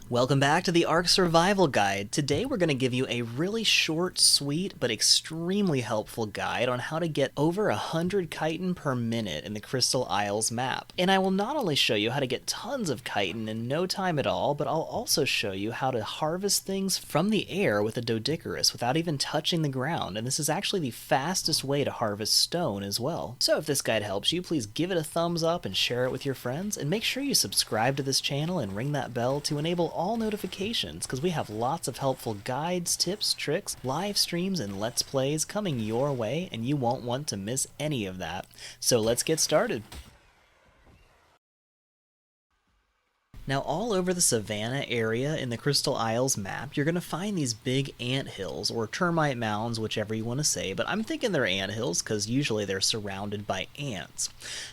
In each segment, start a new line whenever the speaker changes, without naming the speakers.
Welcome back to the Ark Survival Guide. Today we're going to give you a really short, sweet, but extremely helpful guide on how to get over 100 chitin per minute in the Crystal Isles map. And I will not only show you how to get tons of chitin in no time at all, but I'll also show you how to harvest things from the air with a Doedicurus without even touching the ground. And this is actually the fastest way to harvest stone as well. So if this guide helps you, please give it a thumbs up and share it with your friends, and make sure you subscribe to this channel and ring that bell to enable all notifications, because we have lots of helpful guides, tips, tricks, live streams, and let's plays coming your way, and you won't want to miss any of that. So let's get started. Now, all over the savanna area in the Crystal Isles map, you're going to find these big ant hills, or termite mounds, whichever you want to say, but I'm thinking they're ant hills because usually they're surrounded by ants.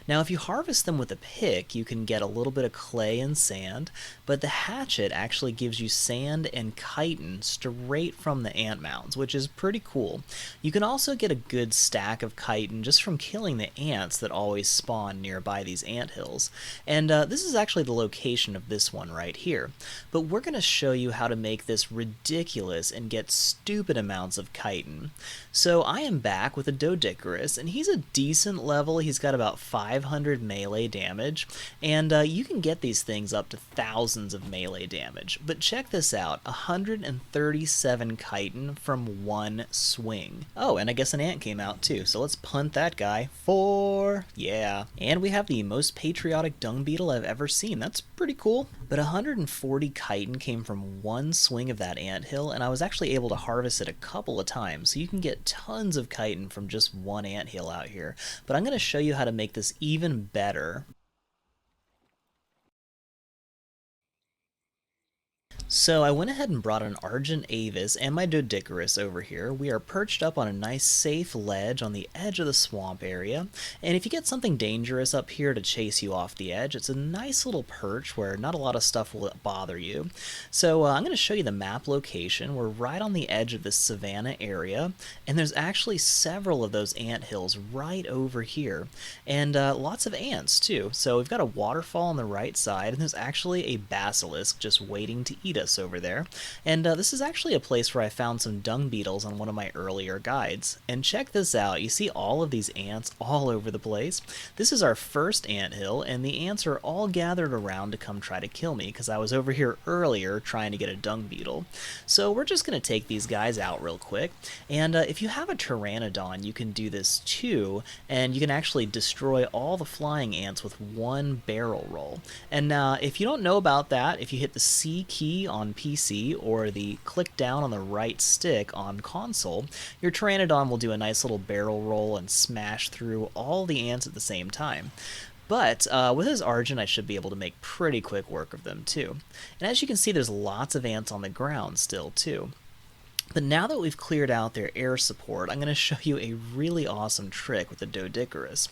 Now, if you harvest them with a pick, you can get a little bit of clay and sand, but the hatchet actually gives you sand and chitin straight from the ant mounds, which is pretty cool. You can also get a good stack of chitin just from killing the ants that always spawn nearby these ant hills. And this is actually the location of this one right here, but we're going to show you how to make this ridiculous and get stupid amounts of chitin. So I am back with a Doedicurus, and he's a decent level. He's got about 500 melee damage, and you can get these things up to thousands of melee damage. But check this out, 137 chitin from one swing. Oh, and I guess an ant came out too, so let's punt that guy. 4, yeah. And we have the most patriotic dung beetle I've ever seen. That's pretty cool. But 140 chitin came from one swing of that anthill, and I was actually able to harvest it a couple of times, so you can get tons of chitin from just one anthill out here. But I'm going to show you how to make this even better. So I went ahead and brought an Argent Avis and my Doedicurus over here. We are perched up on a nice safe ledge on the edge of the swamp area, and if you get something dangerous up here to chase you off the edge, it's a nice little perch where not a lot of stuff will bother you. So I'm going to show you the map location. We're right on the edge of this savanna area, and there's actually several of those ant hills right over here, and lots of ants too. So we've got a waterfall on the right side, and there's actually a basilisk just waiting to eat us over there. And this is actually a place where I found some dung beetles on one of my earlier guides. And check this out, you see all of these ants all over the place? This is our first ant hill, and the ants are all gathered around to come try to kill me because I was over here earlier trying to get a dung beetle. So we're just going to take these guys out real quick, and if you have a pteranodon, you can do this too, and you can actually destroy all the flying ants with one barrel roll. And if you don't know about that, if you hit the C key on PC or the click down on the right stick on console, your Pteranodon will do a nice little barrel roll and smash through all the ants at the same time. But with his Argent, I should be able to make pretty quick work of them too. And as you can see, there's lots of ants on the ground still too. But now that we've cleared out their air support, I'm going to show you a really awesome trick with the Doedicurus.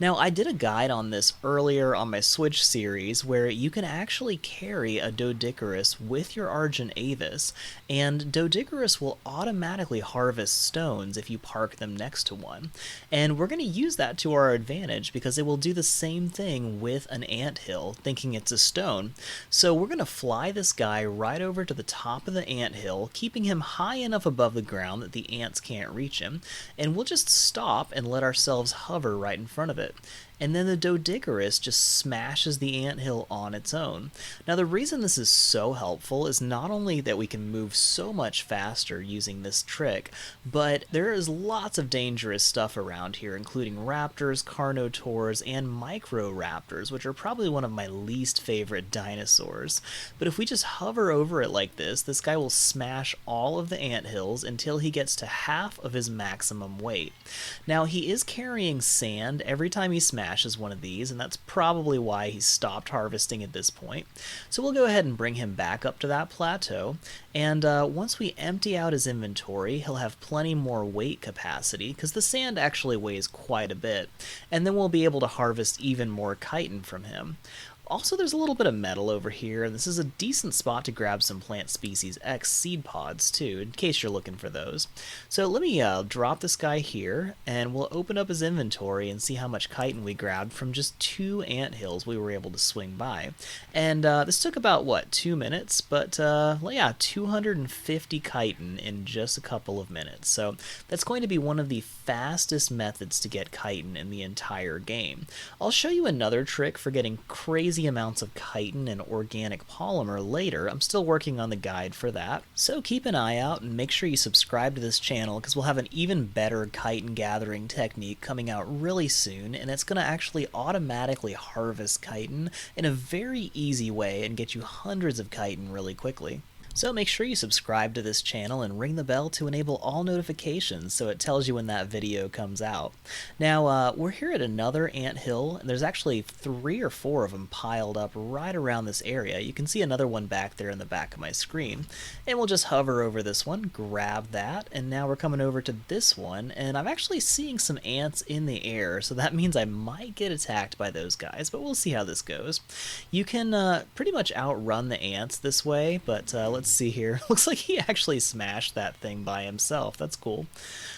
Now, I did a guide on this earlier on my Switch series where you can actually carry a Doedicurus with your Argent Avis, and Doedicurus will automatically harvest stones if you park them next to one. And we're going to use that to our advantage because it will do the same thing with an anthill, thinking it's a stone. So we're going to fly this guy right over to the top of the anthill, keeping him high enough above the ground that the ants can't reach him, and we'll just stop and let ourselves hover right in front of it. And then the Doedicurus just smashes the anthill on its own. Now, the reason this is so helpful is not only that we can move so much faster using this trick, but there is lots of dangerous stuff around here, including raptors, carnotaurs, and microraptors, which are probably one of my least favorite dinosaurs. But if we just hover over it like this guy will smash all of the anthills until he gets to half of his maximum weight. Now, he is carrying sand every time he smashes one of these, and that's probably why he stopped harvesting at this point. So we'll go ahead and bring him back up to that plateau, and once we empty out his inventory, he'll have plenty more weight capacity because the sand actually weighs quite a bit, and then we'll be able to harvest even more chitin from him. Also, there's a little bit of metal over here, and this is a decent spot to grab some Plant Species X seed pods too, in case you're looking for those. So let me drop this guy here, and we'll open up his inventory and see how much chitin we grabbed from just 2 anthills we were able to swing by. And this took about, what, 2 minutes? But yeah, 250 chitin in just a couple of minutes. So that's going to be one of the fastest methods to get chitin in the entire game. I'll show you another trick for getting crazy amounts of chitin and organic polymer later. I'm still working on the guide for that. So keep an eye out and make sure you subscribe to this channel, because we'll have an even better chitin gathering technique coming out really soon, and it's going to actually automatically harvest chitin in a very easy way and get you hundreds of chitin really quickly. So make sure you subscribe to this channel and ring the bell to enable all notifications so it tells you when that video comes out. Now, we're here at another anthill, and there's actually 3 or 4 of them piled up right around this area. You can see another one back there in the back of my screen. And we'll just hover over this one, grab that, and now we're coming over to this one, and I'm actually seeing some ants in the air, so that means I might get attacked by those guys, but we'll see how this goes. You can pretty much outrun the ants this way, but let's see here. Looks like he actually smashed that thing by himself. That's cool.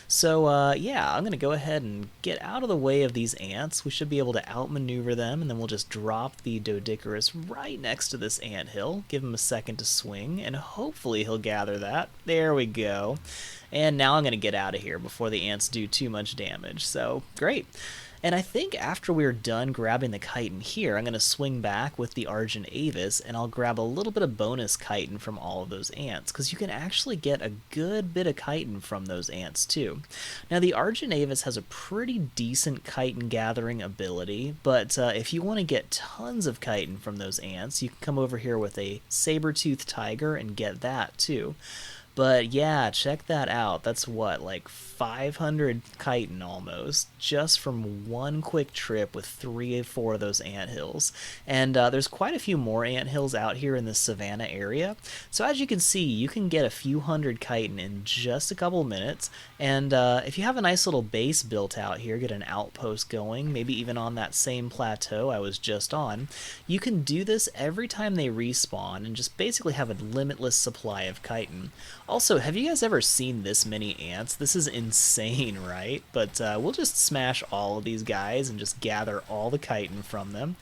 So yeah, I'm gonna go ahead and get out of the way of these ants. We should be able to outmaneuver them, and then we'll just drop the Doedicurus right next to this anthill, give him a second to swing, and hopefully he'll gather that. There we go. And now I'm gonna get out of here before the ants do too much damage. So great. And I think after we're done grabbing the chitin here, I'm going to swing back with the Argent Avis, and I'll grab a little bit of bonus chitin from all of those ants, because you can actually get a good bit of chitin from those ants too. Now, the Argent Avis has a pretty decent chitin gathering ability, but if you want to get tons of chitin from those ants, you can come over here with a saber-toothed tiger and get that too. But yeah, check that out. That's what, like 500 chitin almost, just from one quick trip with 3 or 4 of those anthills. And there's quite a few more anthills out here in the savanna area. So as you can see, you can get a few hundred chitin in just a couple minutes. And if you have a nice little base built out here, get an outpost going, maybe even on that same plateau I was just on, you can do this every time they respawn and just basically have a limitless supply of chitin. Also, have you guys ever seen this many ants? This is insane, right? But we'll just smash all of these guys and just gather all the chitin from them.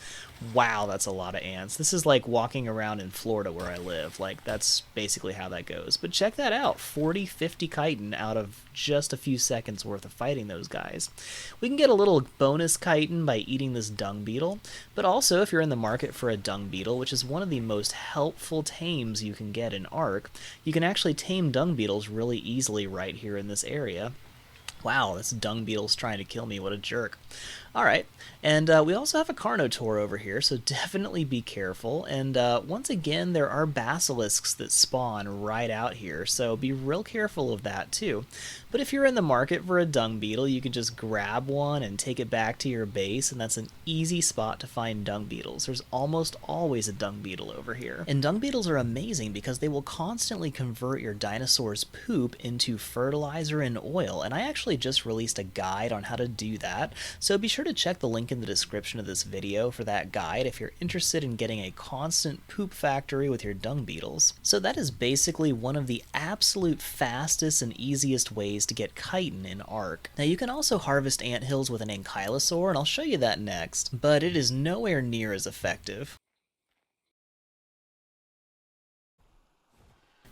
Wow, that's a lot of ants. This is like walking around in Florida where I live. Like, that's basically how that goes. But check that out, 40, 50 chitin out of just a few seconds worth of fighting those guys. We can get a little bonus chitin by eating this dung beetle, but also if you're in the market for a dung beetle, which is one of the most helpful tames you can get in Ark, you can actually tame dung beetles really easily right here in this area. Wow, this dung beetle's trying to kill me, what a jerk. Alright, and we also have a Carnotaur over here, so definitely be careful. And once again, there are basilisks that spawn right out here, so be real careful of that too. But if you're in the market for a dung beetle, you can just grab one and take it back to your base, and that's an easy spot to find dung beetles. There's almost always a dung beetle over here. And dung beetles are amazing because they will constantly convert your dinosaur's poop into fertilizer and oil, and I actually just released a guide on how to do that, so be sure to check the link in the description of this video for that guide if you're interested in getting a constant poop factory with your dung beetles. So that is basically one of the absolute fastest and easiest ways to get chitin in Ark. Now you can also harvest anthills with an ankylosaur, and I'll show you that next, but it is nowhere near as effective.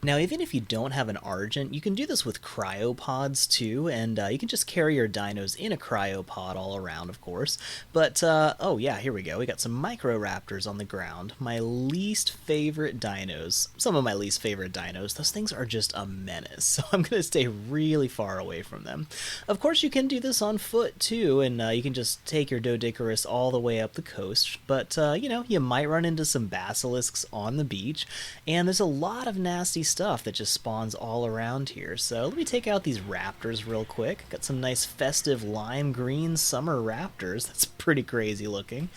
Now, even if you don't have an Argent, you can do this with cryopods too, and you can just carry your dinos in a cryopod all around, of course. But, oh yeah, here we go. We got some Microraptors on the ground. My least favorite dinos. Some of my least favorite dinos. Those things are just a menace, so I'm going to stay really far away from them. Of course, you can do this on foot too, and you can just take your Doedicurus all the way up the coast. But, you know, you might run into some basilisks on the beach, and there's a lot of nasty stuff that just spawns all around here. So let me take out these raptors real quick. Got some nice festive lime green summer raptors. That's pretty crazy looking.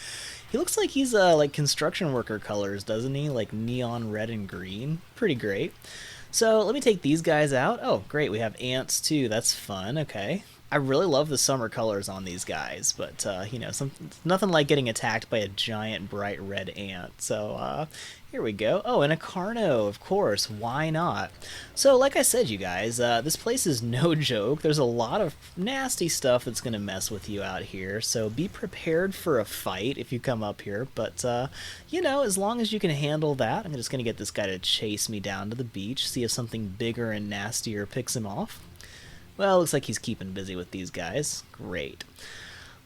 He looks like he's like construction worker colors, doesn't he? Like neon red and green. Pretty great. So let me take these guys out. Oh, great. We have ants too. That's fun. Okay. I really love the summer colors on these guys, but you know, nothing like getting attacked by a giant bright red ant. So here we go. Oh, and a Carno, of course. Why not? So, like I said, you guys, this place is no joke. There's a lot of nasty stuff that's gonna mess with you out here. So be prepared for a fight if you come up here. But you know, as long as you can handle that, I'm just gonna get this guy to chase me down to the beach, see if something bigger and nastier picks him off. Well, looks like he's keeping busy with these guys. Great.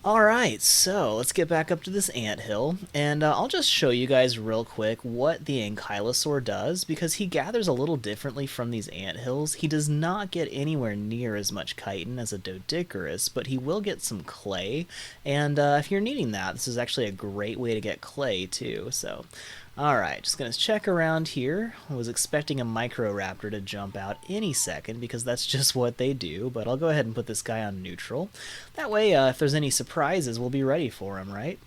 Alright, so let's get back up to this anthill, and I'll just show you guys real quick what the ankylosaur does, because he gathers a little differently from these anthills. He does not get anywhere near as much chitin as a Doedicurus, but he will get some clay, and if you're needing that, this is actually a great way to get clay too, so... Alright, just gonna check around here. I was expecting a Microraptor to jump out any second because that's just what they do, but I'll go ahead and put this guy on neutral. That way, if there's any surprises, we'll be ready for him, right?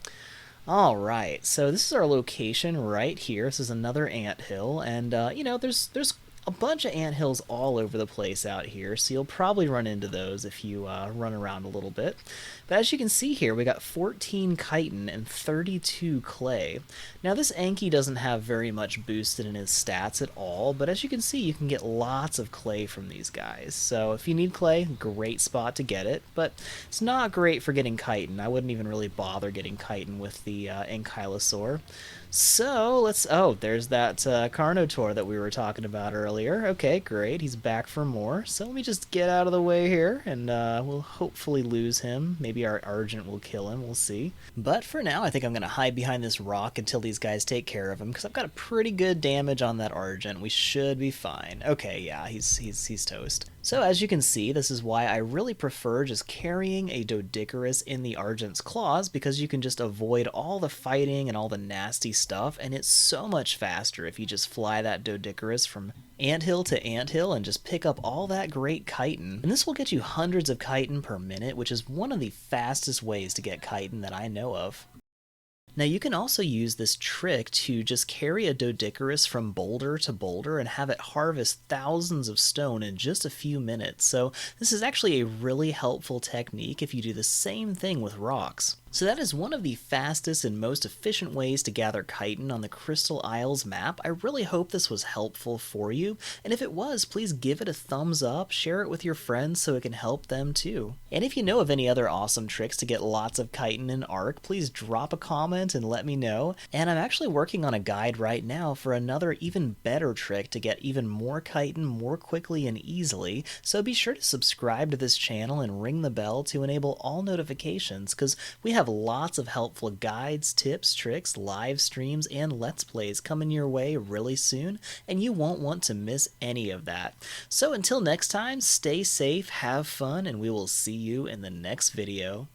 Alright, so this is our location right here. This is another anthill, and you know, there's a bunch of anthills all over the place out here, so you'll probably run into those if you run around a little bit. But as you can see here, we got 14 chitin and 32 clay. Now this Anky doesn't have very much boosted in his stats at all, but as you can see, you can get lots of clay from these guys. So if you need clay, great spot to get it, but it's not great for getting chitin. I wouldn't even really bother getting chitin with the Ankylosaur. So let's, oh, there's that Carnotaur that we were talking about earlier. Okay, great, he's back for more. So let me just get out of the way here, and we'll hopefully lose him. Maybe our Argent will kill him, we'll see. But for now, I think I'm going to hide behind this rock until these guys take care of him, because I've got a pretty good damage on that Argent. We should be fine. Okay, yeah, he's toast. So as you can see, this is why I really prefer just carrying a Doedicurus in the Argent's claws, because you can just avoid all the fighting and all the nasty stuff, and it's so much faster if you just fly that Doedicurus from anthill to anthill and just pick up all that great chitin. And this will get you hundreds of chitin per minute, which is one of the fastest ways to get chitin that I know of. Now you can also use this trick to just carry a Doedicurus from boulder to boulder and have it harvest thousands of stone in just a few minutes. So this is actually a really helpful technique if you do the same thing with rocks. So that is one of the fastest and most efficient ways to gather chitin on the Crystal Isles map. I really hope this was helpful for you, and if it was, please give it a thumbs up, share it with your friends so it can help them too. And if you know of any other awesome tricks to get lots of chitin in Ark, please drop a comment and let me know. And I'm actually working on a guide right now for another even better trick to get even more chitin more quickly and easily, so be sure to subscribe to this channel and ring the bell to enable all notifications, because we have lots of helpful guides, tips, tricks, live streams, and Let's Plays coming your way really soon, and you won't want to miss any of that. So until next time, stay safe, have fun, and we will see you in the next video.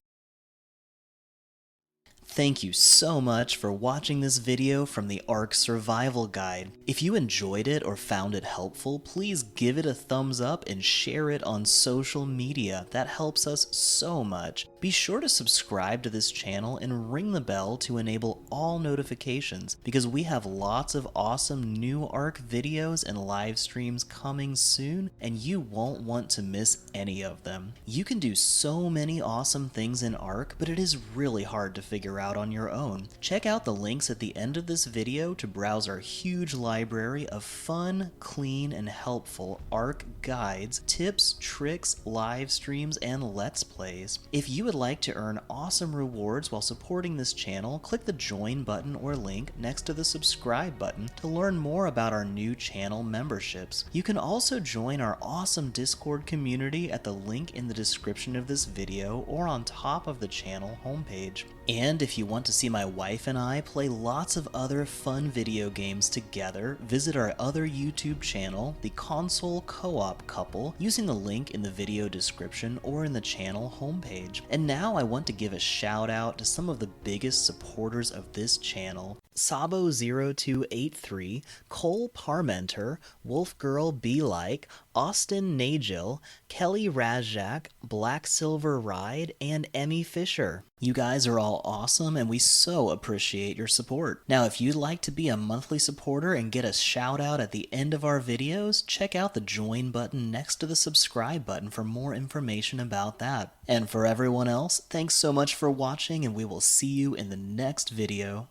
Thank you so much for watching this video from the Ark Survival Guide. If you enjoyed it or found it helpful, please give it a thumbs up and share it on social media. That helps us so much. Be sure to subscribe to this channel and ring the bell to enable all notifications, because we have lots of awesome new Ark videos and live streams coming soon, and you won't want to miss any of them. You can do so many awesome things in Ark, but it is really hard to figure out on your own. Check out the links at the end of this video to browse our huge library of fun, clean, and helpful Ark guides, tips, tricks, live streams, and Let's Plays. If you would like to earn awesome rewards while supporting this channel, click the join button or link next to the subscribe button to learn more about our new channel memberships. You can also join our awesome Discord community at the link in the description of this video or on top of the channel homepage. And if you want to see my wife and I play lots of other fun video games together, visit our other YouTube channel, The Console Co-op Couple, using the link in the video description or in the channel homepage. And now I want to give a shout out to some of the biggest supporters of this channel. Sabo0283, Cole Parmenter, Wolfgirl Be Like, Austin Nagel, Kelly Razjak, Black Silver Ride, and Emmy Fisher. You guys are all awesome, and we so appreciate your support. Now, if you'd like to be a monthly supporter and get a shout out at the end of our videos, check out the join button next to the subscribe button for more information about that. And for everyone else, thanks so much for watching, and we will see you in the next video.